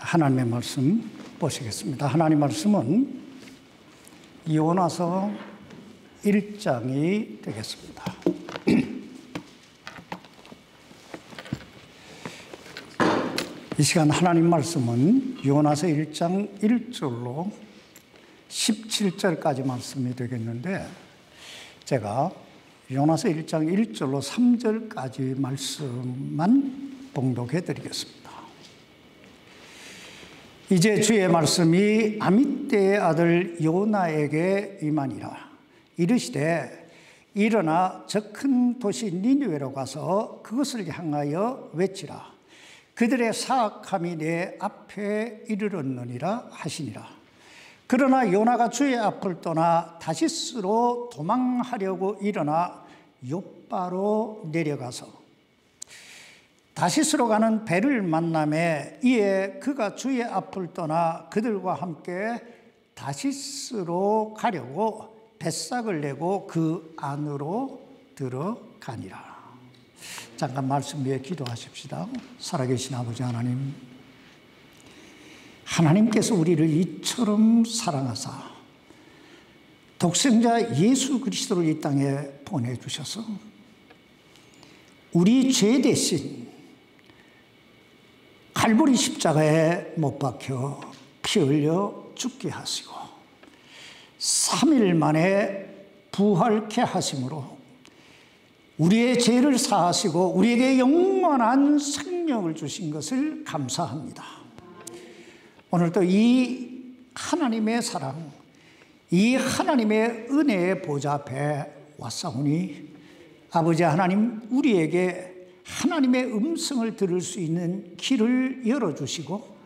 하나님의 말씀 보시겠습니다. 하나님 말씀은 요나서 1장이 되겠습니다. 이 시간 하나님 말씀은 요나서 1장 1절로 17절까지 말씀이 되겠는데, 제가 요나서 1장 1절로 3절까지 말씀만 봉독해 드리겠습니다. 이제 주의 말씀이 아미떼의 아들 요나에게 임하니라. 이르시되 일어나 저 큰 도시 니느웨로 가서 그것을 향하여 외치라. 그들의 사악함이 내 앞에 이르렀느니라 하시니라. 그러나 요나가 주의 앞을 떠나 다시스로 도망하려고 일어나 욥바로 내려가서 다시스로 가는 배를 만나매 이에 그가 주의 앞을 떠나 그들과 함께 다시스로 가려고 뱃삭을 내고 그 안으로 들어가니라. 잠깐 말씀 위에 기도하십시다. 살아계신 아버지 하나님, 하나님께서 우리를 이처럼 사랑하사 독생자 예수 그리스도를 이 땅에 보내주셔서 우리 죄 대신 갈보리 십자가에 못 박혀 피 흘려 죽게 하시고 3일 만에 부활케 하심으로 우리의 죄를 사하시고 우리에게 영원한 생명을 주신 것을 감사합니다. 오늘도 이 하나님의 사랑, 이 하나님의 은혜의 보좌 앞에 왔사오니 아버지 하나님, 우리에게 하나님의 음성을 들을 수 있는 길을 열어주시고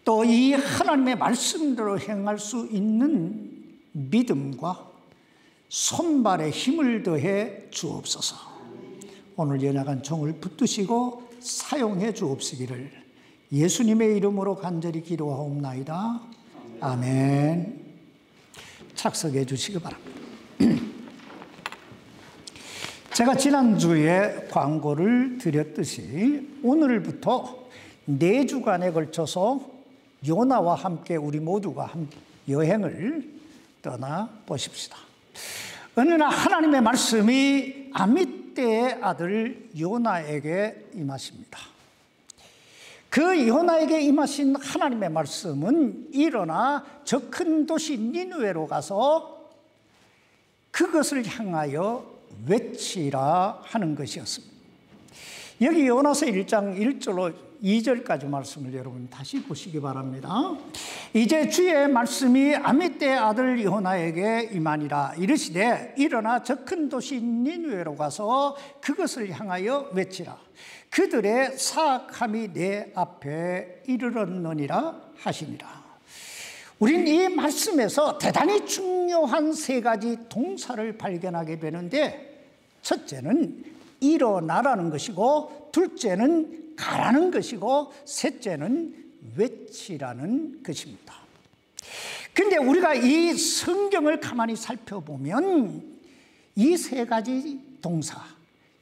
또 이 하나님의 말씀대로 행할 수 있는 믿음과 손발에 힘을 더해 주옵소서. 오늘 연약한 종을 붙드시고 사용해 주옵시기를 예수님의 이름으로 간절히 기도하옵나이다. 아멘. 착석해 주시기 바랍니다. 제가 지난주에 광고를 드렸듯이 오늘부터 4주간에 걸쳐서 요나와 함께 우리 모두가 여행을 떠나보십시다. 어느 날 하나님의 말씀이 아미떼의 아들 요나에게 임하십니다. 그 요나에게 임하신 하나님의 말씀은 일어나 저 큰 도시 니느웨로 가서 그것을 향하여 외치라 하는 것이었습니다. 여기 요나서 1장 1절로 2절까지 말씀을 여러분 다시 보시기 바랍니다. 이제 주의 말씀이 아미떼의 아들 요나에게 임하니라. 이르시되 일어나 저 큰 도시 니느웨로 가서 그것을 향하여 외치라. 그들의 사악함이 내 앞에 이르렀느니라 하시니라. 우린 이 말씀에서 대단히 중요한 3가지 동사를 발견하게 되는데, 첫째는 일어나라는 것이고, 둘째는 가라는 것이고, 셋째는 외치라는 것입니다. 그런데 우리가 이 성경을 가만히 살펴보면 이 3가지 동사,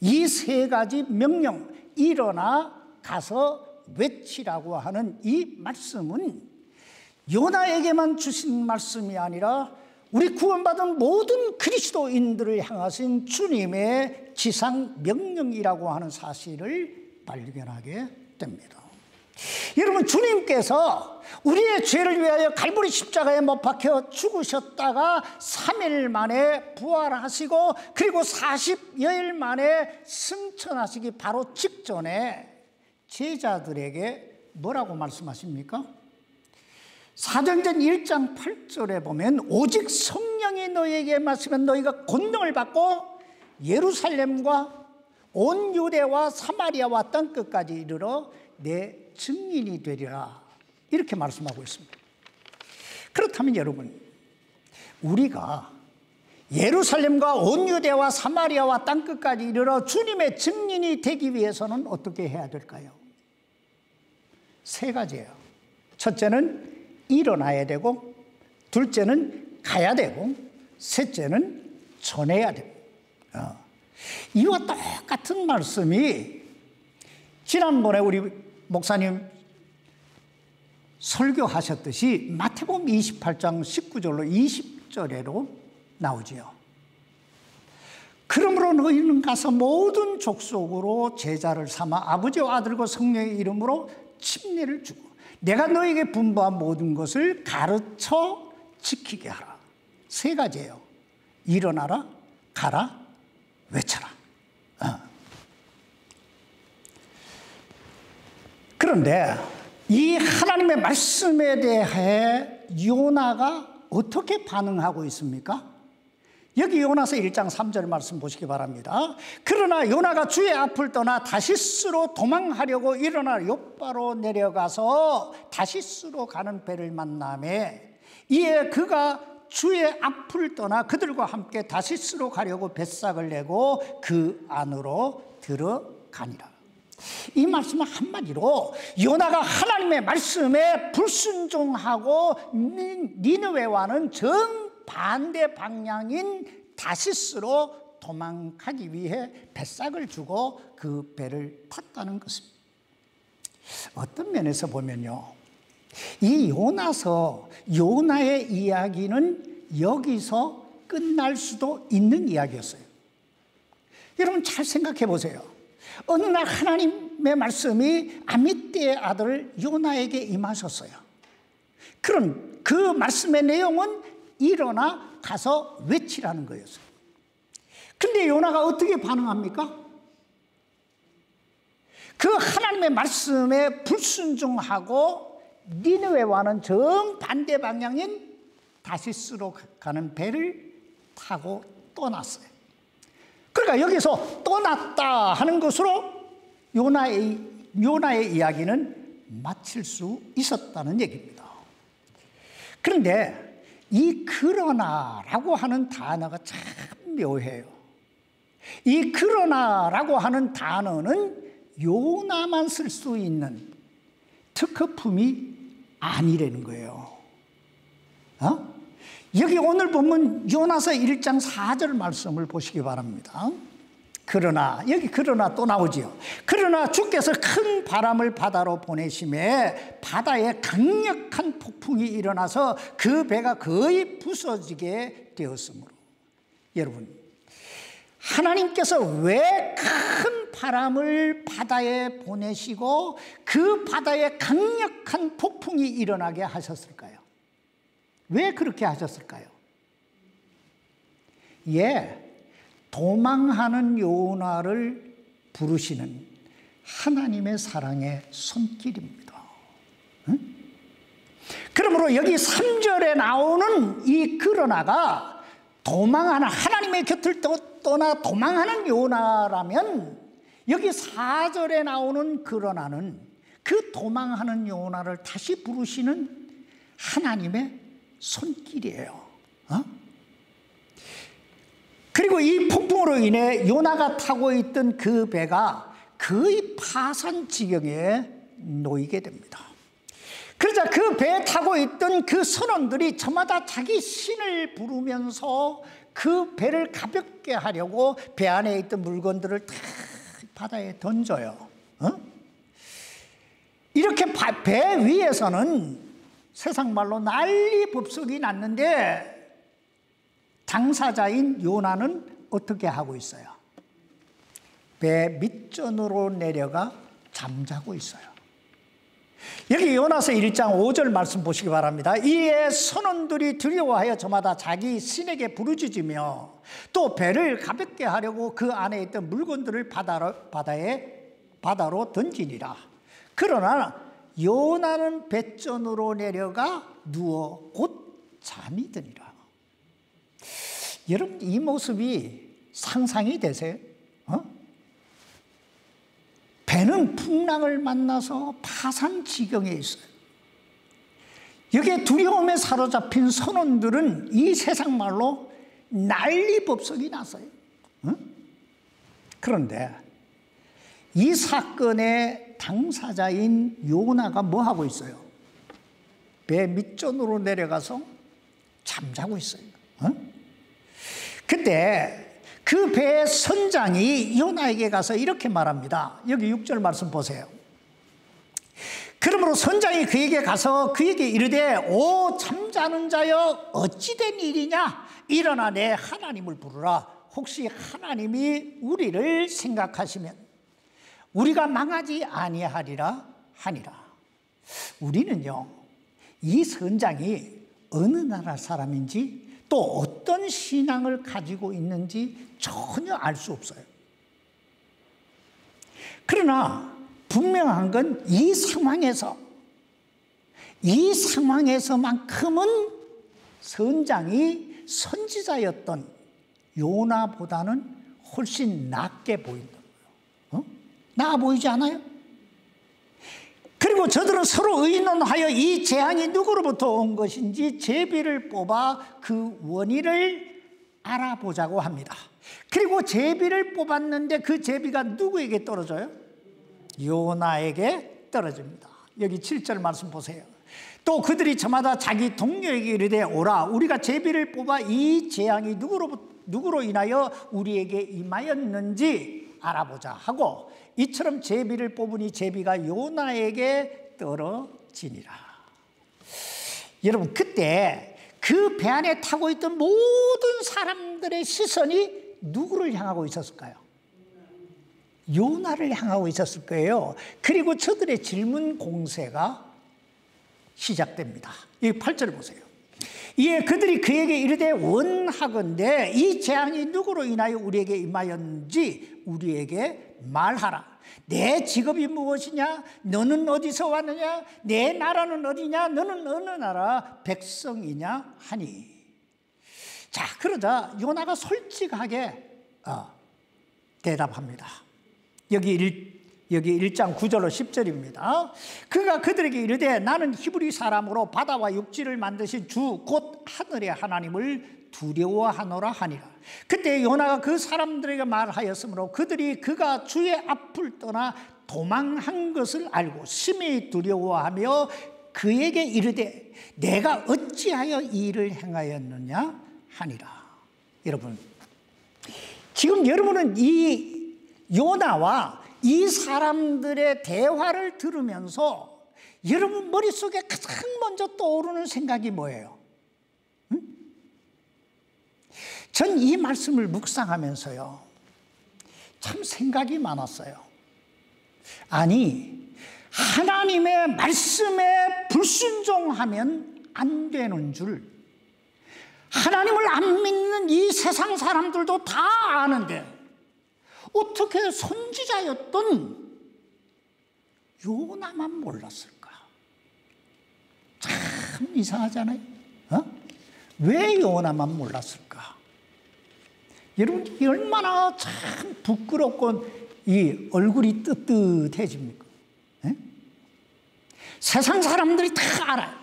이 3가지 명령, 일어나 가서 외치라고 하는 이 말씀은 요나에게만 주신 말씀이 아니라 우리 구원받은 모든 그리스도인들을 향하신 주님의 지상 명령이라고 하는 사실을 발견하게 됩니다. 여러분, 주님께서 우리의 죄를 위하여 갈보리 십자가에 못 박혀 죽으셨다가 3일 만에 부활하시고 그리고 40여일 만에 승천하시기 바로 직전에 제자들에게 뭐라고 말씀하십니까? 사도행전 1장 8절에 보면 오직 성령이 너희에게 임하시면 너희가 권능을 받고 예루살렘과 온 유대와 사마리아와 땅끝까지 이르러 내 증인이 되리라, 이렇게 말씀하고 있습니다. 그렇다면 여러분, 우리가 예루살렘과 온 유대와 사마리아와 땅끝까지 이르러 주님의 증인이 되기 위해서는 어떻게 해야 될까요? 3가지예요. 첫째는 일어나야 되고, 둘째는 가야 되고, 셋째는 전해야 되고. 이와 똑같은 말씀이 지난번에 우리 목사님 설교하셨듯이 마태복음 28장 19절로 20절에로 나오지요. 그러므로 너희는 가서 모든 족속으로 제자를 삼아 아버지와 아들과 성령의 이름으로 침례를 주고 내가 너에게 분부한 모든 것을 가르쳐 지키게 하라. 세 가지예요. 일어나라, 가라, 외쳐라. 그런데 이 하나님의 말씀에 대해 요나가 어떻게 반응하고 있습니까? 여기 요나서 1장 3절 말씀 보시기 바랍니다. 그러나 요나가 주의 앞을 떠나 다시스로 도망하려고 일어나 욥바로 내려가서 다시스로 가는 배를 만나매 이에 그가 주의 앞을 떠나 그들과 함께 다시스로 가려고 뱃삭을 내고 그 안으로 들어가니라. 이 말씀은 한마디로 요나가 하나님의 말씀에 불순종하고 니느웨와는 정반대 방향인 다시스로 도망가기 위해 뱃삭을 주고 그 배를 탔다는 것입니다. 어떤 면에서 보면요, 이 요나서 요나의 이야기는 여기서 끝날 수도 있는 이야기였어요. 여러분 잘 생각해 보세요. 어느 날 하나님의 말씀이 아미떼의 아들 요나에게 임하셨어요. 그런 그 말씀의 내용은 일어나 가서 외치라는 거였어요. 근데 요나가 어떻게 반응합니까? 그 하나님의 말씀에 불순종하고 니느웨와는 정반대 방향인 다시스로 가는 배를 타고 떠났어요. 그러니까 여기서 떠났다 하는 것으로 요나의 이야기는 마칠 수 있었다는 얘기입니다. 그런데 이 그러나라고 하는 단어가 참 묘해요. 이 그러나라고 하는 단어는 요나만 쓸 수 있는 특허품이 아니라는 거예요. 여기 오늘 보면 요나서 1장 4절 말씀을 보시기 바랍니다. 그러나 여기 그러나 또 나오지요. 그러나 주께서 큰 바람을 바다로 보내심에 바다에 강력한 폭풍이 일어나서 그 배가 거의 부서지게 되었으므로. 여러분, 하나님께서 왜 큰 바람을 바다에 보내시고 그 바다에 강력한 폭풍이 일어나게 하셨을까요? 왜 그렇게 하셨을까요? 도망하는 요나를 부르시는 하나님의 사랑의 손길입니다. 그러므로 여기 3절에 나오는 이 그러나가 도망하는 하나님의 곁을 떠나 도망하는 요나라면 여기 4절에 나오는 그러나는 그 도망하는 요나를 다시 부르시는 하나님의 손길이에요. 그리고 이 폭풍으로 인해 요나가 타고 있던 그 배가 거의 파산 지경에 놓이게 됩니다. 그러자 그 배에 타고 있던 그 선원들이 저마다 자기 신을 부르면서 그 배를 가볍게 하려고 배 안에 있던 물건들을 다 바다에 던져요. 이렇게 배 위에서는 세상 말로 난리법석이 났는데 당사자인 요나는 어떻게 하고 있어요? 배 밑전으로 내려가 잠자고 있어요. 여기 요나서 1장 5절 말씀 보시기 바랍니다. 이에 선원들이 두려워하여 저마다 자기 신에게 부르짖으며 또 배를 가볍게 하려고 그 안에 있던 물건들을 바다로 던지니라. 그러나 요나는 배전으로 내려가 누워 곧 잠이 드니라. 여러분, 이 모습이 상상이 되세요? 배는 풍랑을 만나서 파산 지경에 있어요. 여기에 두려움에 사로잡힌 선원들은 이 세상 말로 난리법석이 났어요. 그런데 이 사건의 당사자인 요나가 뭐 하고 있어요? 배 밑전으로 내려가서 잠자고 있어요. 그때 그 배의 선장이 요나에게 가서 이렇게 말합니다. 여기 6절 말씀 보세요. 그러므로 선장이 그에게 가서 그에게 이르되 오 잠자는 자여 어찌 된 일이냐 일어나 내 하나님을 부르라. 혹시 하나님이 우리를 생각하시면 우리가 망하지 아니하리라 하니라. 우리는요 이 선장이 어느 나라 사람인지 또 어떤 신앙을 가지고 있는지 전혀 알 수 없어요. 그러나 분명한 건 이 상황에서만큼은 선장이 선지자였던 요나보다는 훨씬 낫게 보인다는 거예요. 나아 보이지 않아요? 그리고 저들은 서로 의논하여 이 재앙이 누구로부터 온 것인지 제비를 뽑아 그 원인을 알아보자고 합니다. 그리고 제비를 뽑았는데 그 제비가 누구에게 떨어져요? 요나에게 떨어집니다. 여기 7절 말씀 보세요. 또 그들이 저마다 자기 동료에게 이르되 오라 우리가 제비를 뽑아 이 재앙이 누구로 인하여 우리에게 임하였는지 알아보자 하고 이처럼 제비를 뽑으니 제비가 요나에게 떨어지니라. 여러분 그때 그 배 안에 타고 있던 모든 사람들의 시선이 누구를 향하고 있었을까요? 요나를 향하고 있었을 거예요. 그리고 저들의 질문 공세가 시작됩니다. 이 8절 보세요. 이에 그들이 그에게 이르되 원하건대 이 재앙이 누구로 인하여 우리에게 임하였는지 우리에게 말하라. 내 직업이 무엇이냐? 너는 어디서 왔느냐? 내 나라는 어디냐? 너는 어느 나라 백성이냐? 하니. 자, 그러자 요나가 솔직하게 대답합니다. 여기 1장 9절로 10절입니다. 그가 그들에게 이르되 나는 히브리 사람으로 바다와 육지를 만드신 주 곧 하늘의 하나님을 두려워하노라 하니라. 그때 요나가 그 사람들에게 말하였으므로 그들이 그가 주의 앞을 떠나 도망한 것을 알고 심히 두려워하며 그에게 이르되 내가 어찌하여 이 일을 행하였느냐 하니라. 여러분 지금 여러분은 이 요나와 이 사람들의 대화를 들으면서 여러분 머릿속에 가장 먼저 떠오르는 생각이 뭐예요? 전 이 말씀을 묵상하면서요 참 생각이 많았어요. 아니 하나님의 말씀에 불순종하면 안 되는 줄 하나님을 안 믿는 이 세상 사람들도 다 아는데 어떻게 선지자였던 요나만 몰랐을까? 참 이상하잖아요. 왜 요나만 몰랐을까? 여러분 이 얼마나 참 부끄럽고 이 얼굴이 뜨뜻해집니까? 세상 사람들이 다 알아요.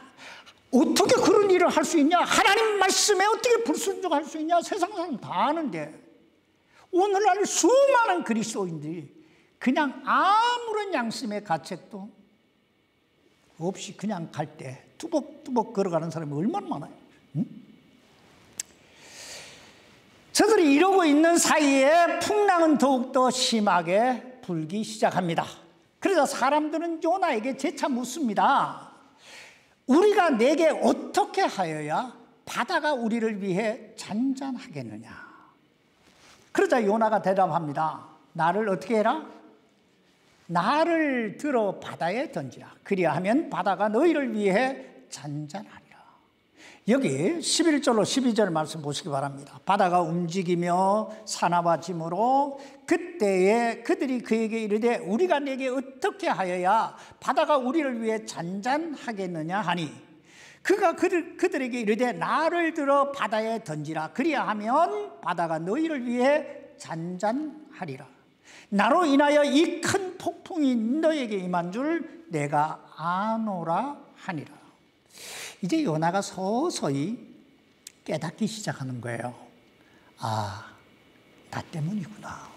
어떻게 그런 일을 할 수 있냐? 하나님 말씀에 어떻게 불순종할 수 있냐? 세상 사람 다 아는데 오늘날 수많은 그리스도인들이 그냥 아무런 양심의 가책도 없이 그냥 갈 때 뚜벅뚜벅 걸어가는 사람이 얼마나 많아요. 저들이 이러고 있는 사이에 풍랑은 더욱더 심하게 불기 시작합니다. 그래서 사람들은 요나에게 재차 묻습니다. 우리가 내게 어떻게 하여야 바다가 우리를 위해 잔잔하겠느냐? 그러자 요나가 대답합니다. 나를 어떻게 해라? 나를 들어 바다에 던지라. 그리하면 바다가 너희를 위해 잔잔하리라. 여기 11절로 12절 말씀 보시기 바랍니다. 바다가 움직이며 사나와 짐으로 그때에 그들이 그에게 이르되 우리가 내게 어떻게 하여야 바다가 우리를 위해 잔잔하겠느냐 하니 그가 그들에게 이르되 나를 들어 바다에 던지라. 그리하면 바다가 너희를 위해 잔잔하리라. 나로 인하여 이 큰 폭풍이 너에게 임한 줄 내가 아노라 하니라. 이제 요나가 서서히 깨닫기 시작하는 거예요. 아, 나 때문이구나.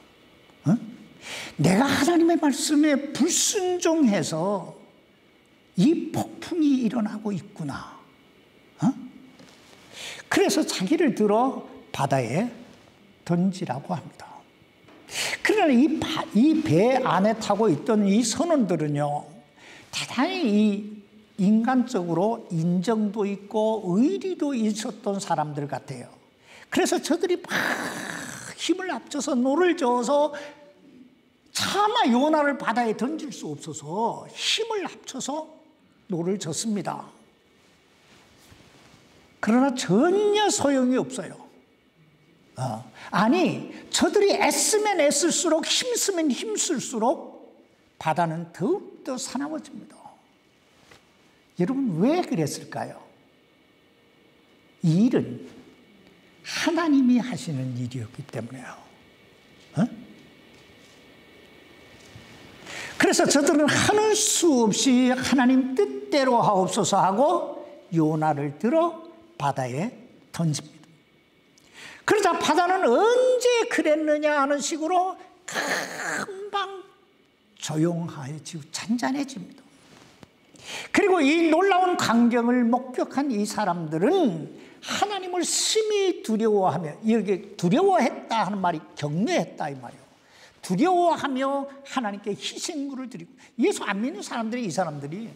내가 하나님의 말씀에 불순종해서 이 폭풍이 일어나고 있구나. 그래서 자기를 들어 바다에 던지라고 합니다. 그러나 이 배 안에 타고 있던 이 선원들은요, 대단히 이 인간적으로 인정도 있고 의리도 있었던 사람들 같아요. 그래서 저들이 막 힘을 합쳐서 노를 저어서 차마 요나를 바다에 던질 수 없어서 힘을 합쳐서 노를 젓습니다. 그러나 전혀 소용이 없어요. 아니, 저들이 애쓰면 애쓸수록 힘쓰면 힘쓸수록 바다는 더욱더 사나워집니다. 여러분, 왜 그랬을까요? 이 일은 하나님이 하시는 일이었기 때문에요. 그래서 저들은 하는 수 없이 하나님 뜻대로 하옵소서 하고 요나를 들어 바다에 던집니다. 그러자 바다는 언제 그랬느냐 하는 식으로 금방 조용해지고 잔잔해집니다. 그리고 이 놀라운 광경을 목격한 이 사람들은 하나님을 심히 두려워하며, 여기 두려워했다 하는 말이 경외했다 이 말이에요. 두려워하며 하나님께 희생물을 드리고, 예수 안 믿는 사람들이, 이 사람들이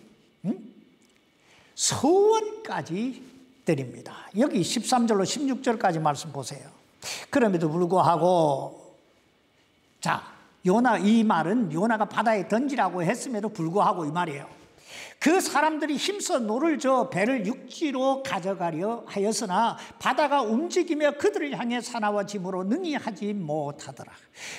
서원까지 드립니다. 여기 13절로 16절까지 말씀 보세요. 그럼에도 불구하고, 자, 요나, 이 말은 요나가 바다에 던지라고 했음에도 불구하고 이 말이에요. 그 사람들이 힘써 노를 저어 배를 육지로 가져가려 하였으나 바다가 움직이며 그들을 향해 사나워짐으로 능히 하지 못하더라.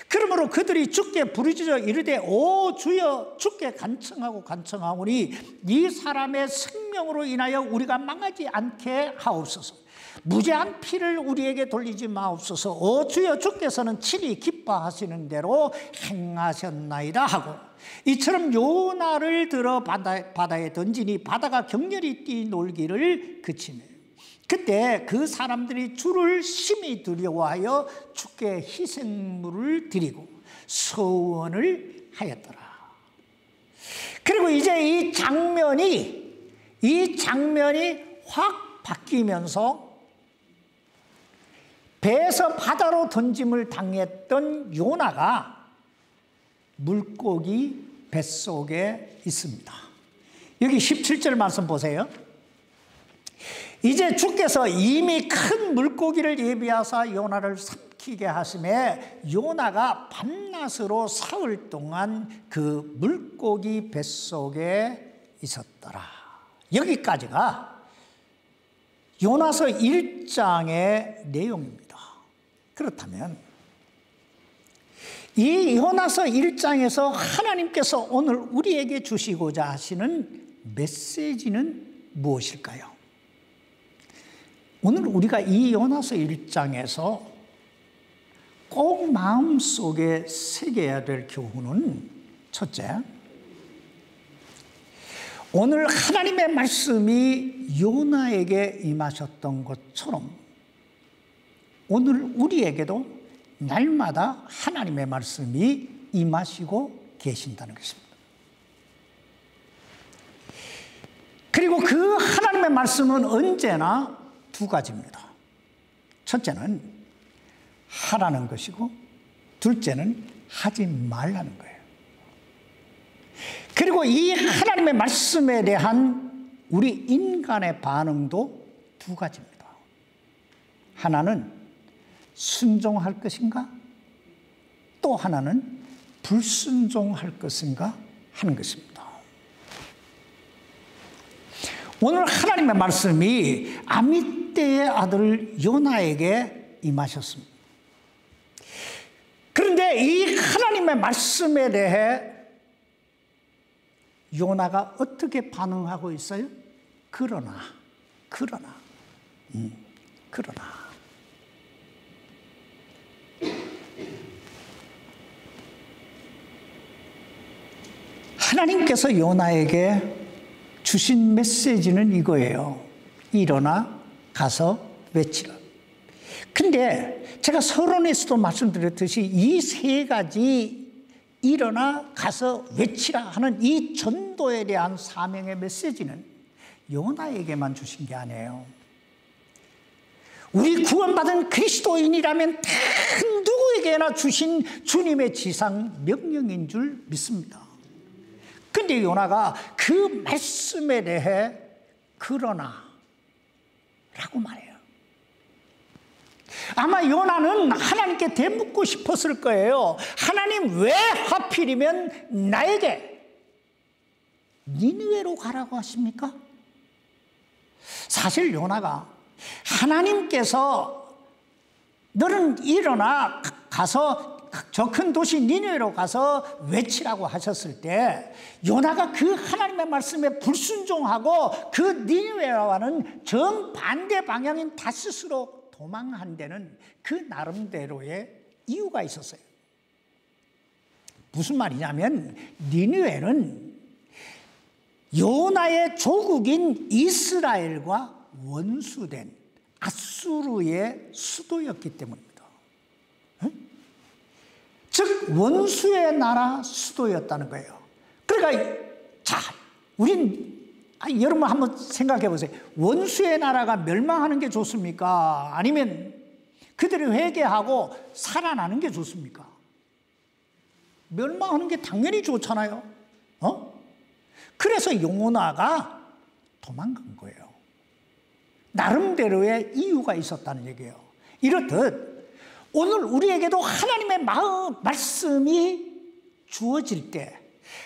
그러므로 그들이 주께 부르짖어 이르되 오 주여, 주께 간청하고 간청하오니 이 사람의 생명으로 인하여 우리가 망하지 않게 하옵소서. 무죄한 피를 우리에게 돌리지 마옵소서. 오 주여, 주께서는 친히 기뻐하시는 대로 행하셨나이다 하고, 이처럼 요나를 들어 바다에 던지니 바다가 격렬히 뛰놀기를 그치네. 그때 그 사람들이 주를 심히 두려워하여 주께 희생물을 드리고 서원을 하였더라. 그리고 이제 이 장면이 확 바뀌면서 배에서 바다로 던짐을 당했던 요나가 물고기 뱃속에 있습니다. 여기 17절 말씀 보세요. 이제 주께서 이미 큰 물고기를 예비하사 요나를 삼키게 하심에 요나가 밤낮으로 사흘 동안 그 물고기 뱃속에 있었더라. 여기까지가 요나서 1장의 내용입니다. 그렇다면 이 요나서 1장에서 하나님께서 오늘 우리에게 주시고자 하시는 메시지는 무엇일까요? 오늘 우리가 이 요나서 1장에서 꼭 마음속에 새겨야 될 교훈은, 첫째, 오늘 하나님의 말씀이 요나에게 임하셨던 것처럼 오늘 우리에게도 날마다 하나님의 말씀이 임하시고 계신다는 것입니다. 그리고 그 하나님의 말씀은 언제나 두 가지입니다. 첫째는 하라는 것이고, 둘째는 하지 말라는 거예요. 그리고 이 하나님의 말씀에 대한 우리 인간의 반응도 두 가지입니다. 하나는 순종할 것인가? 또 하나는 불순종할 것인가 하는 것입니다. 오늘 하나님의 말씀이 아미떼의 아들 요나에게 임하셨습니다. 그런데 이 하나님의 말씀에 대해 요나가 어떻게 반응하고 있어요? 그러나 하나님께서 요나에게 주신 메시지는 이거예요. 일어나 가서 외치라. 근데 제가 서론에서도 말씀드렸듯이 이 세 가지 일어나 가서 외치라 하는 이 전도에 대한 사명의 메시지는 요나에게만 주신 게 아니에요. 우리 구원받은 그리스도인이라면 다 누구에게나 주신 주님의 지상 명령인 줄 믿습니다. 근데 요나가 그 말씀에 대해 그러나 라고 말해요. 아마 요나는 하나님께 대묻고 싶었을 거예요. 하나님, 왜 하필이면 나에게 니느웨로 가라고 하십니까? 사실 요나가 하나님께서 너는 일어나 가서 저 큰 도시 니느웨로 가서 외치라고 하셨을 때 요나가 그 하나님의 말씀에 불순종하고 그 니느웨와는 정반대 방향인 다시스로 도망한 데는 그 나름대로의 이유가 있었어요. 무슨 말이냐면 니느웨는 요나의 조국인 이스라엘과 원수된 아수르의 수도였기 때문입니다. 즉 원수의 나라 수도였다는 거예요. 그러니까 자, 여러분 한번 생각해 보세요. 원수의 나라가 멸망하는 게 좋습니까? 아니면 그들이 회개하고 살아나는 게 좋습니까? 멸망하는 게 당연히 좋잖아요. 그래서 요나가 도망간 거예요. 나름대로의 이유가 있었다는 얘기예요. 이렇듯 오늘 우리에게도 하나님의 말씀이 주어질 때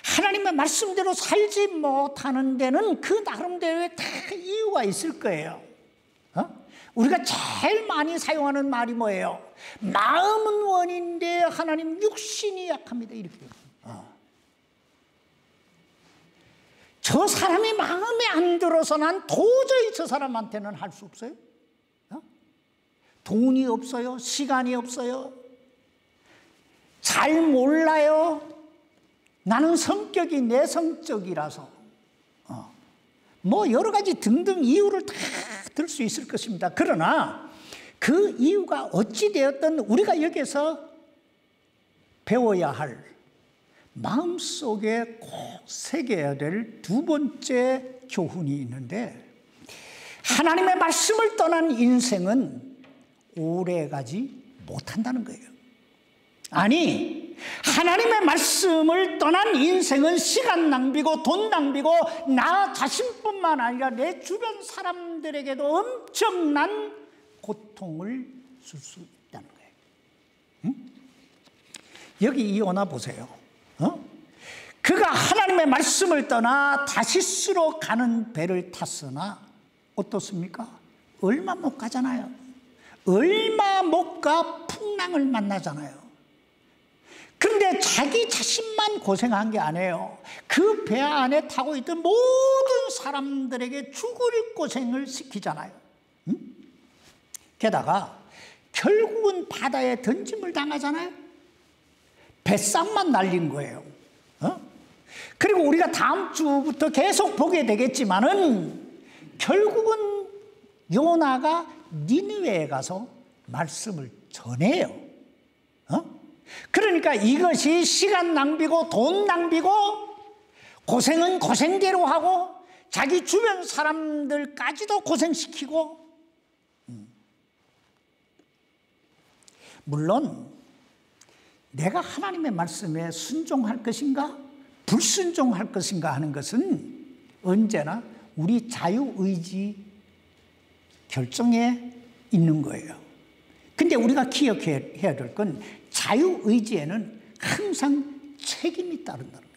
하나님의 말씀대로 살지 못하는 데는 그 나름대로의 다 이유가 있을 거예요. 우리가 제일 많이 사용하는 말이 뭐예요? 마음은 원인데 하나님 육신이 약합니다. 이렇게. 저 사람이 마음에 안 들어서 난 도저히 저 사람한테는 할 수 없어요. 돈이 없어요. 시간이 없어요. 잘 몰라요. 나는 성격이 내성적이라서. 뭐 여러 가지 등등 이유를 다 들 수 있을 것입니다. 그러나 그 이유가 어찌 되었든 우리가 여기서 배워야 할 마음속에 꼭 새겨야 될 두 번째 교훈이 있는데, 하나님의 말씀을 떠난 인생은 오래가지 못한다는 거예요. 아니, 하나님의 말씀을 떠난 인생은 시간 낭비고 돈 낭비고 나 자신뿐만 아니라 내 주변 사람들에게도 엄청난 고통을 줄 수 있다는 거예요. 여기 이 요나 보세요. 그가 하나님의 말씀을 떠나 다시스로 가는 배를 탔으나 어떻습니까? 얼마 못 가잖아요. 얼마 못 가 풍랑을 만나잖아요. 그런데 자기 자신만 고생한 게 아니에요. 그 배 안에 타고 있던 모든 사람들에게 죽을 고생을 시키잖아요. 게다가 결국은 바다에 던짐을 당하잖아요. 뱃삭만 날린 거예요. 그리고 우리가 다음 주부터 계속 보게 되겠지만은 결국은 요나가 니느웨에 가서 말씀을 전해요. 그러니까 이것이 시간 낭비고 돈 낭비고 고생은 고생대로 하고 자기 주변 사람들까지도 고생시키고, 물론 내가 하나님의 말씀에 순종할 것인가 불순종할 것인가 하는 것은 언제나 우리 자유의지 결정에 있는 거예요. 근데 우리가 기억해야 될 건 자유의지에는 항상 책임이 따른다는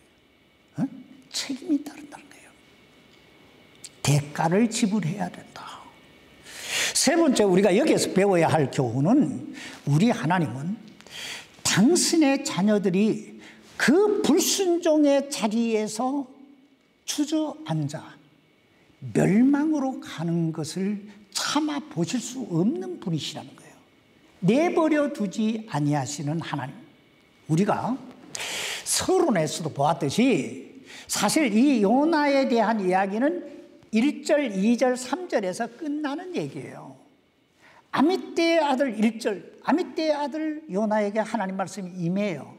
거예요. 책임이 따른다는 거예요. 대가를 지불해야 된다. 세 번째, 우리가 여기에서 배워야 할 교훈은, 우리 하나님은 당신의 자녀들이 그 불순종의 자리에서 주저앉아 멸망으로 가는 것을 참아 보실 수 없는 분이시라는 거예요. 내버려 두지 아니하시는 하나님. 우리가 서론에서도 보았듯이 사실 이 요나에 대한 이야기는 1절, 2절, 3절에서 끝나는 얘기예요. 아미떼의 아들 1절, 아미떼의 아들 요나에게 하나님 말씀이 임해요.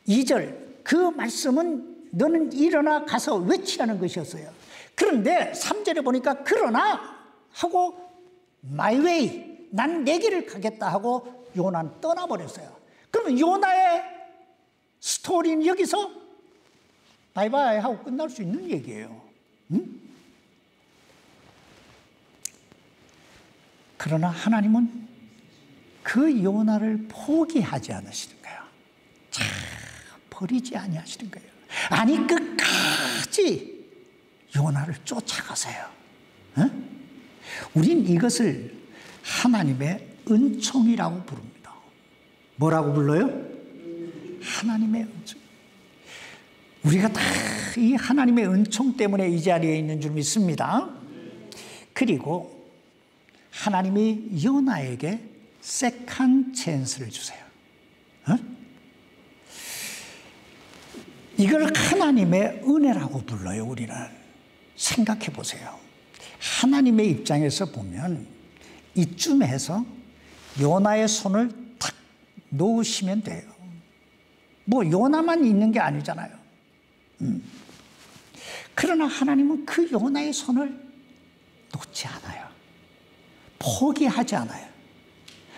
2절, 그 말씀은 너는 일어나 가서 외치라는 것이었어요. 그런데 3절에 보니까 그러나 하고 my way, 난 내 길을 가겠다 하고 요나는 떠나버렸어요. 그러면 요나의 스토리는 여기서 바이바이 하고 끝날 수 있는 얘기예요. 응? 그러나 하나님은 그 요나를 포기하지 않으시는 거예요. 자, 버리지 아니하시는 거예요. 아니, 끝까지 요나를 쫓아가세요. 응? 우린 이것을 하나님의 은총이라고 부릅니다. 뭐라고 불러요? 하나님의 은총. 우리가 다 이 하나님의 은총 때문에 이 자리에 있는 줄 믿습니다. 그리고 하나님이 요나에게 세컨 찬스를 주세요. 어? 이걸 하나님의 은혜라고 불러요. 우리는 생각해 보세요. 하나님의 입장에서 보면 이쯤 해서 요나의 손을 탁 놓으시면 돼요. 뭐 요나만 있는 게 아니잖아요. 그러나 하나님은 그 요나의 손을 놓지 않아요. 포기하지 않아요.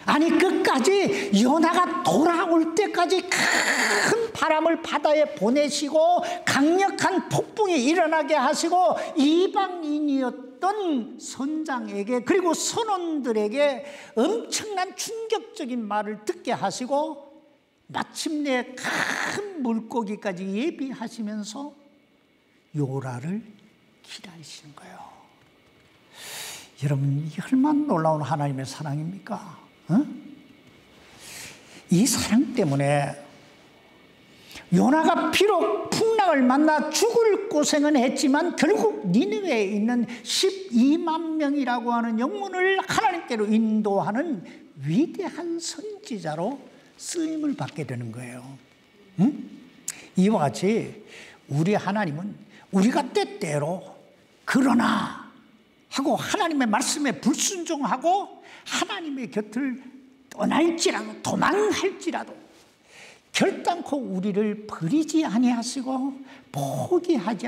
아니, 끝까지 요나가 돌아올 때까지 큰 바람을 바다에 보내시고 강력한 폭풍이 일어나게 하시고 이방인이었던 선장에게 그리고 선원들에게 엄청난 충격적인 말을 듣게 하시고 마침내 큰 물고기까지 예비하시면서 요나를 기다리시는 거예요. 여러분, 이게 얼마나 놀라운 하나님의 사랑입니까? 어? 이 사랑 때문에 요나가 비록 풍랑을 만나 죽을 고생은 했지만 결국 니느웨에 있는 12만 명이라고 하는 영혼을 하나님께로 인도하는 위대한 선지자로 쓰임을 받게 되는 거예요. 응? 이와 같이 우리 하나님은 우리가 때때로 그러나 하고 하나님의 말씀에 불순종하고 하나님의 곁을 떠날지라도 도망할지라도 결단코 우리를 버리지 아니하시고 포기하지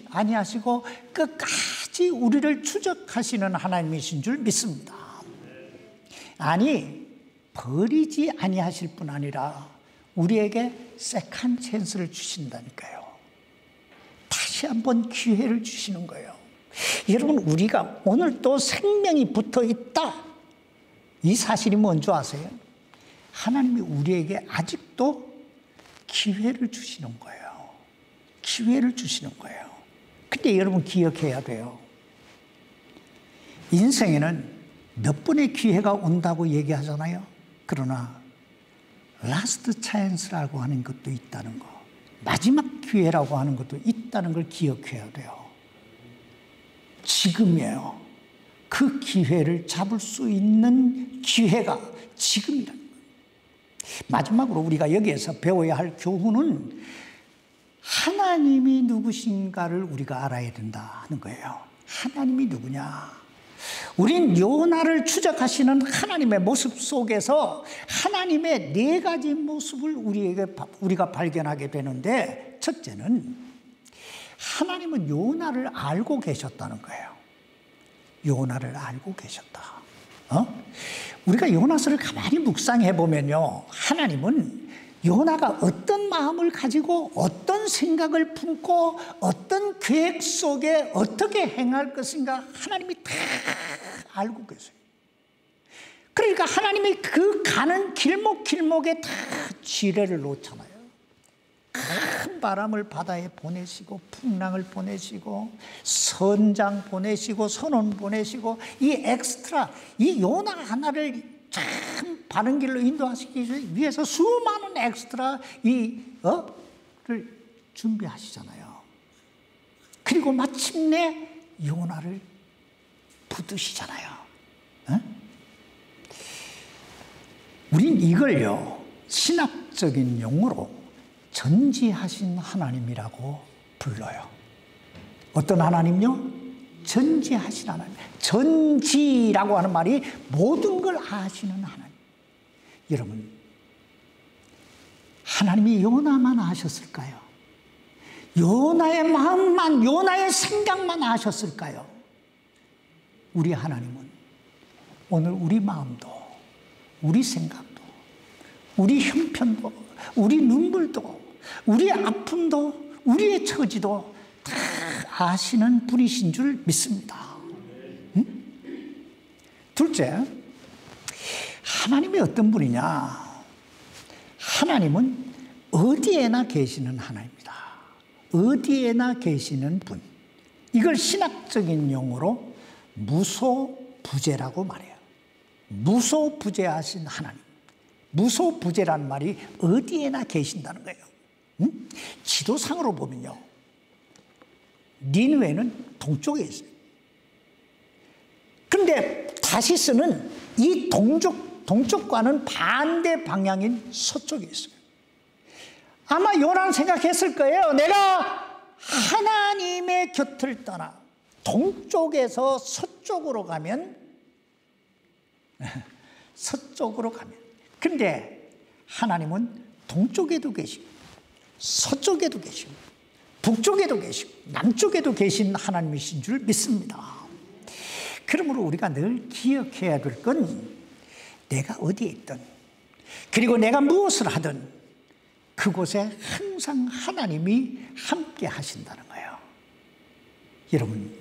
아니하시고 끝까지 우리를 추적하시는 하나님이신 줄 믿습니다. 아니, 버리지 아니하실 뿐 아니라 우리에게 세컨 찬스를 주신다니까요. 다시 한번 기회를 주시는 거예요. 여러분, 우리가 오늘 또 생명이 붙어 있다, 이 사실이 뭔지 아세요? 하나님이 우리에게 아직도 기회를 주시는 거예요. 기회를 주시는 거예요. 근데 여러분 기억해야 돼요. 인생에는 몇 번의 기회가 온다고 얘기하잖아요. 그러나 라스트 찬스라고 하는 것도 있다는 거, 마지막 기회라고 하는 것도 있다는 걸 기억해야 돼요. 지금이에요. 그 기회를 잡을 수 있는 기회가 지금이라는 거예요. 마지막으로 우리가 여기에서 배워야 할 교훈은 하나님이 누구신가를 우리가 알아야 된다는 거예요. 하나님이 누구냐? 우린 요나를 추적하시는 하나님의 모습 속에서 하나님의 네 가지 모습을 우리가 발견하게 되는데, 첫째는 하나님은 요나를 알고 계셨다는 거예요. 요나를 알고 계셨다. 우리가 요나서를 가만히 묵상해 보면요, 하나님은 요나가 어떤 마음을 가지고 어떤 생각을 품고 어떤 계획 속에 어떻게 행할 것인가 하나님이 다 알고 계세요. 그러니까 하나님이 그 가는 길목길목에 다 지뢰를 놓잖아요. 큰 바람을 바다에 보내시고 풍랑을 보내시고 선장 보내시고 선원 보내시고 이 엑스트라, 이 요나 하나를 참 바른 길로 인도하시기 위해서 수많은 엑스트라 를 준비하시잖아요. 그리고 마침내 요나를 부드시잖아요. 우린 이걸요, 신학적인 용어로 전지하신 하나님이라고 불러요. 어떤 하나님요? 전지하신 하나님. 전지라고 하는 말이 모든 걸 아시는 하나님. 여러분, 하나님이 요나만 아셨을까요? 요나의 마음만, 요나의 생각만 아셨을까요? 우리 하나님은 오늘 우리 마음도, 우리 생각도, 우리 형편도, 우리 눈물도, 우리 아픔도, 우리의 처지도 다 아시는 분이신 줄 믿습니다. 둘째, 하나님이 어떤 분이냐? 하나님은 어디에나 계시는 하나님입니다. 어디에나 계시는 분. 이걸 신학적인 용어로 무소부재라고 말해요. 무소부재하신 하나님. 무소부재라는 말이 어디에나 계신다는 거예요. 지도상으로 보면요, 니느웨는 동쪽에 있어요. 그런데 다시스는 이 동쪽과는 반대 방향인 서쪽에 있어요. 아마 요나는 생각했을 거예요. 내가 하나님의 곁을 떠나 동쪽에서 서쪽으로 가면 근데 하나님은 동쪽에도 계시고 서쪽에도 계시고 북쪽에도 계시고 남쪽에도 계신 하나님이신 줄 믿습니다. 그러므로 우리가 늘 기억해야 될 건 내가 어디에 있든 그리고 내가 무엇을 하든 그곳에 항상 하나님이 함께 하신다는 거예요. 여러분,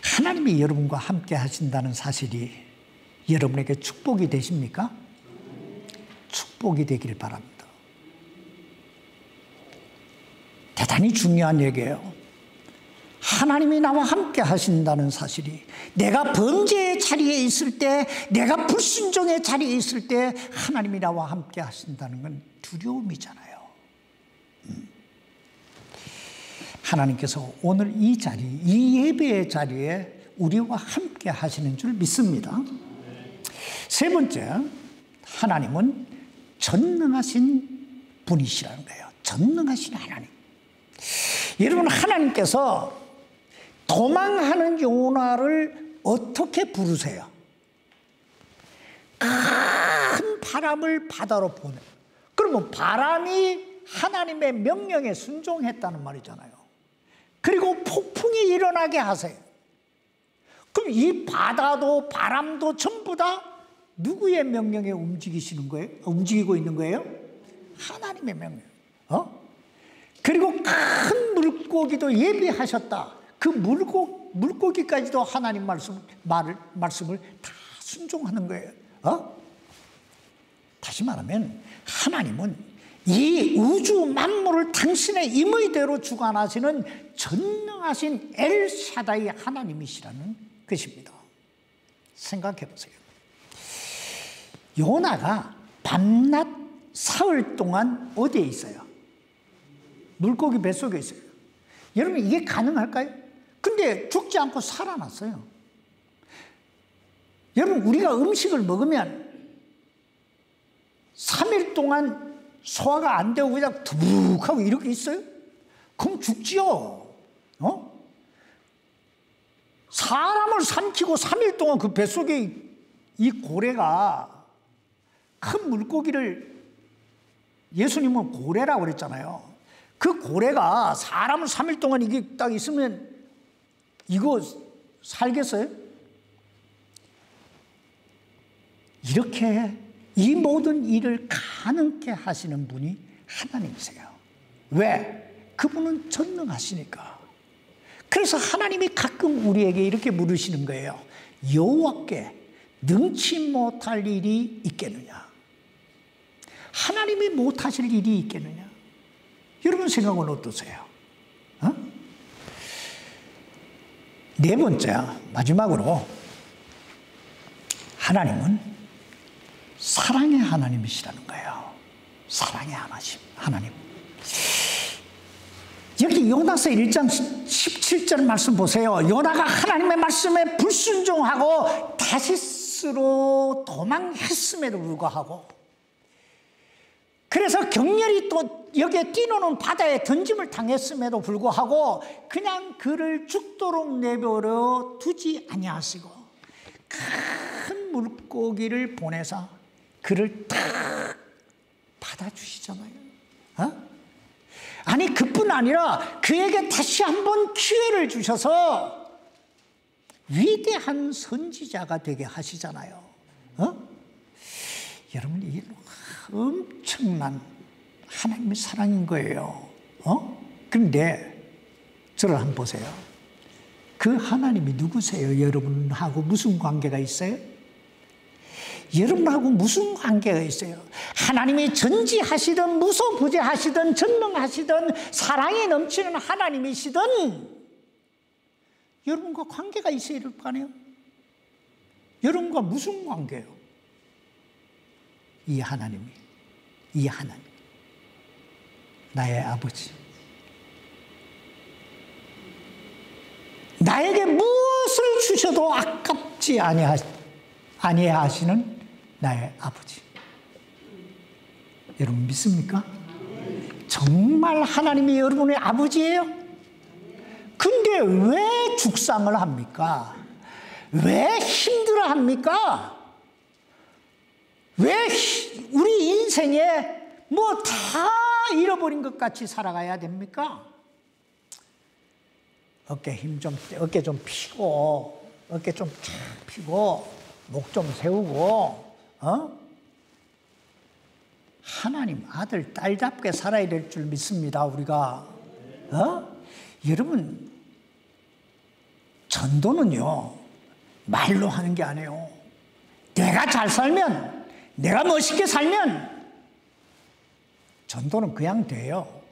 하나님이 여러분과 함께 하신다는 사실이 여러분에게 축복이 되십니까? 축복이 되기를 바랍니다. 대단히 중요한 얘기예요. 하나님이 나와 함께 하신다는 사실이, 내가 범죄의 자리에 있을 때, 내가 불순종의 자리에 있을 때 하나님이 나와 함께 하신다는 건 두려움이잖아요. 하나님께서 오늘 이 자리, 이 예배의 자리에 우리와 함께 하시는 줄 믿습니다. 세 번째, 하나님은 전능하신 분이시라는 거예요. 전능하신 하나님. 여러분, 하나님께서 도망하는 요나를 어떻게 부르세요? 큰 바람을 바다로 보내. 그러면 바람이 하나님의 명령에 순종했다는 말이잖아요. 그리고 폭풍이 일어나게 하세요. 그럼 이 바다도 바람도 전부 다 누구의 명령에 움직이시는 거예요? 움직이고 있는 거예요? 하나님의 명령. 그리고 큰 물고기도 예비하셨다. 그 물고기까지도 하나님 말씀을 다 순종하는 거예요. 다시 말하면 하나님은 이 우주 만물을 당신의 임의대로 주관하시는 전능하신 엘샤다이 하나님이시라는 것입니다. 생각해 보세요. 요나가 밤낮 사흘 동안 어디에 있어요? 물고기 뱃속에 있어요. 여러분, 이게 가능할까요? 근데 죽지 않고 살아났어요. 여러분, 우리가 음식을 먹으면 3일 동안 소화가 안 되고 그냥 두둑하고 이렇게 있어요? 그럼 죽지요. 사람을 삼키고 3일 동안 그 뱃속에 이 고래가, 큰 물고기를, 예수님은 고래라고 그랬잖아요. 그 고래가 사람을 3일 동안 이게 딱 있으면 이거 살겠어요? 이렇게 이 모든 일을 가능케 하시는 분이 하나님이세요. 왜? 그분은 전능하시니까. 그래서 하나님이 가끔 우리에게 이렇게 물으시는 거예요. 여호와께 능치 못할 일이 있겠느냐? 하나님이 못하실 일이 있겠느냐? 여러분 생각은 어떠세요? 네 번째, 마지막으로 하나님은 사랑의 하나님이시라는 거예요. 사랑의 하나님. 여기 요나서 1장 17절 말씀 보세요. 요나가 하나님의 말씀에 불순종하고 다시스로 도망했음에도 불구하고, 그래서 격렬히 또 여기에 뛰노는 바다에 던짐을 당했음에도 불구하고 그냥 그를 죽도록 내버려 두지 아니하시고 큰 물고기를 보내서 그를 딱 받아주시잖아요. 아니, 그뿐 아니라 그에게 다시 한번 기회를 주셔서 위대한 선지자가 되게 하시잖아요. 여러분, 이게 엄청난 하나님의 사랑인 거예요. 그런데 저를 한번 보세요. 그 하나님이 누구세요? 여러분하고 무슨 관계가 있어요? 여러분하고 무슨 관계가 있어요? 하나님이 전지하시든 무소부재하시든 전능하시든 사랑이 넘치는 하나님이시든 여러분과 관계가 있어야 될 거 아니에요? 여러분과 무슨 관계예요? 이 하나님 나의 아버지, 나에게 무엇을 주셔도 아깝지 아니하시는 나의 아버지. 여러분 믿습니까? 정말 하나님이 여러분의 아버지예요? 근데 왜 죽상을 합니까? 왜 힘들어합니까? 왜 우리 인생에 뭐 다 잃어버린 것 같이 살아가야 됩니까? 어깨 좀 피고, 어깨 좀 쫙 피고, 목 좀 세우고, 하나님 아들, 딸답게 살아야 될 줄 믿습니다, 우리가. 여러분, 전도는요, 말로 하는 게 아니에요. 내가 잘 살면, 내가 멋있게 살면, 전도는 그냥 돼요.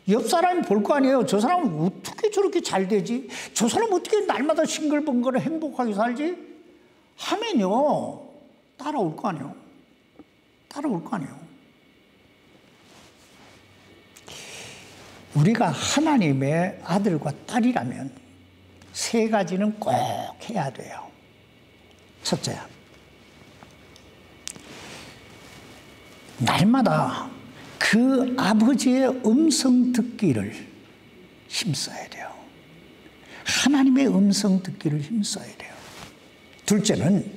옆 사람이 볼 거 아니에요. 저 사람은 어떻게 저렇게 잘 되지? 저 사람은 어떻게 날마다 싱글벙글 행복하게 살지? 하면요, 따라올 거 아니에요. 따라올 거 아니에요. 우리가 하나님의 아들과 딸이라면 세 가지는 꼭 해야 돼요. 첫째, 날마다 그 아버지의 음성 듣기를 힘써야 돼요. 하나님의 음성 듣기를 힘써야 돼요. 둘째는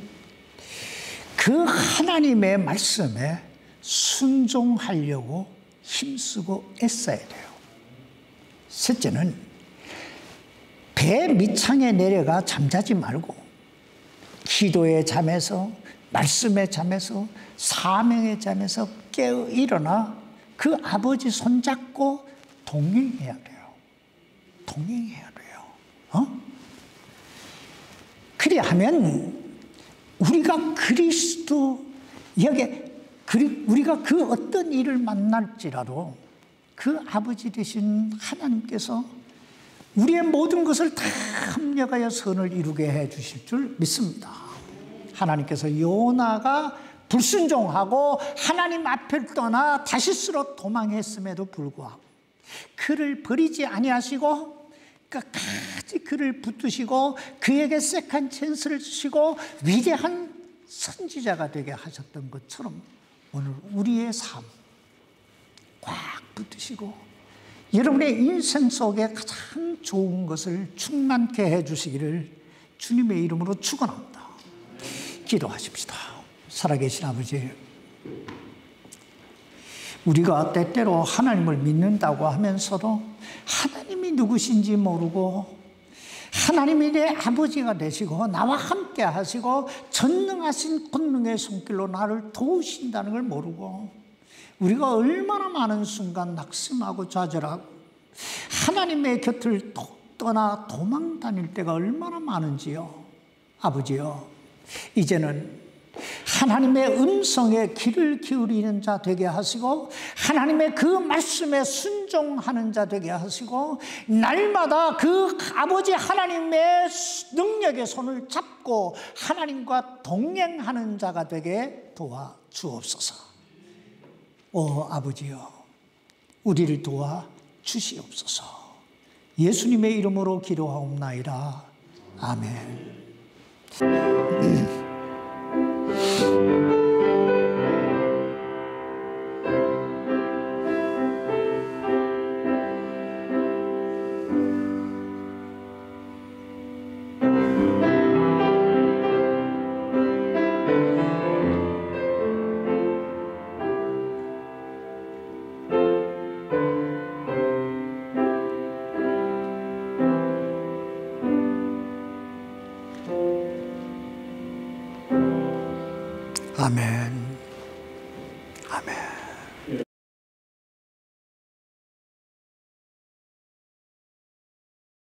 그 하나님의 말씀에 순종하려고 힘쓰고 애써야 돼요. 셋째는 배 밑창에 내려가 잠자지 말고 기도의 잠에서, 말씀의 잠에서, 사명의 잠에서 깨어 일어나 그 아버지 손잡고 동행해야 돼요. 동행해야 돼요. 그래야 하면 우리가 우리가 그 어떤 일을 만날지라도 그 아버지 되신 하나님께서 우리의 모든 것을 다 합력하여 선을 이루게 해 주실 줄 믿습니다. 하나님께서 요나가 불순종하고 하나님 앞을 떠나 다시스로 도망했음에도 불구하고 그를 버리지 아니하시고 끝까지 그를 붙드시고 그에게 세컨 찬스를 주시고 위대한 선지자가 되게 하셨던 것처럼 오늘 우리의 삶 꽉 붙드시고 여러분의 인생 속에 가장 좋은 것을 충만케 해주시기를 주님의 이름으로 축원합니다. 기도하십시다. 살아계신 아버지, 우리가 때때로 하나님을 믿는다고 하면서도 하나님이 누구신지 모르고 하나님이 내 아버지가 되시고 나와 함께 하시고 전능하신 권능의 손길로 나를 도우신다는 걸 모르고 우리가 얼마나 많은 순간 낙심하고 좌절하고 하나님의 곁을 떠나 도망 다닐 때가 얼마나 많은지요. 아버지요, 이제는 하나님의 음성에 귀를 기울이는 자 되게 하시고 하나님의 그 말씀에 순종하는 자 되게 하시고 날마다 그 아버지 하나님의 능력의 손을 잡고 하나님과 동행하는 자가 되게 도와 주옵소서. 오 아버지여, 우리를 도와 주시옵소서. 예수님의 이름으로 기도하옵나이다. 아멘. 아멘.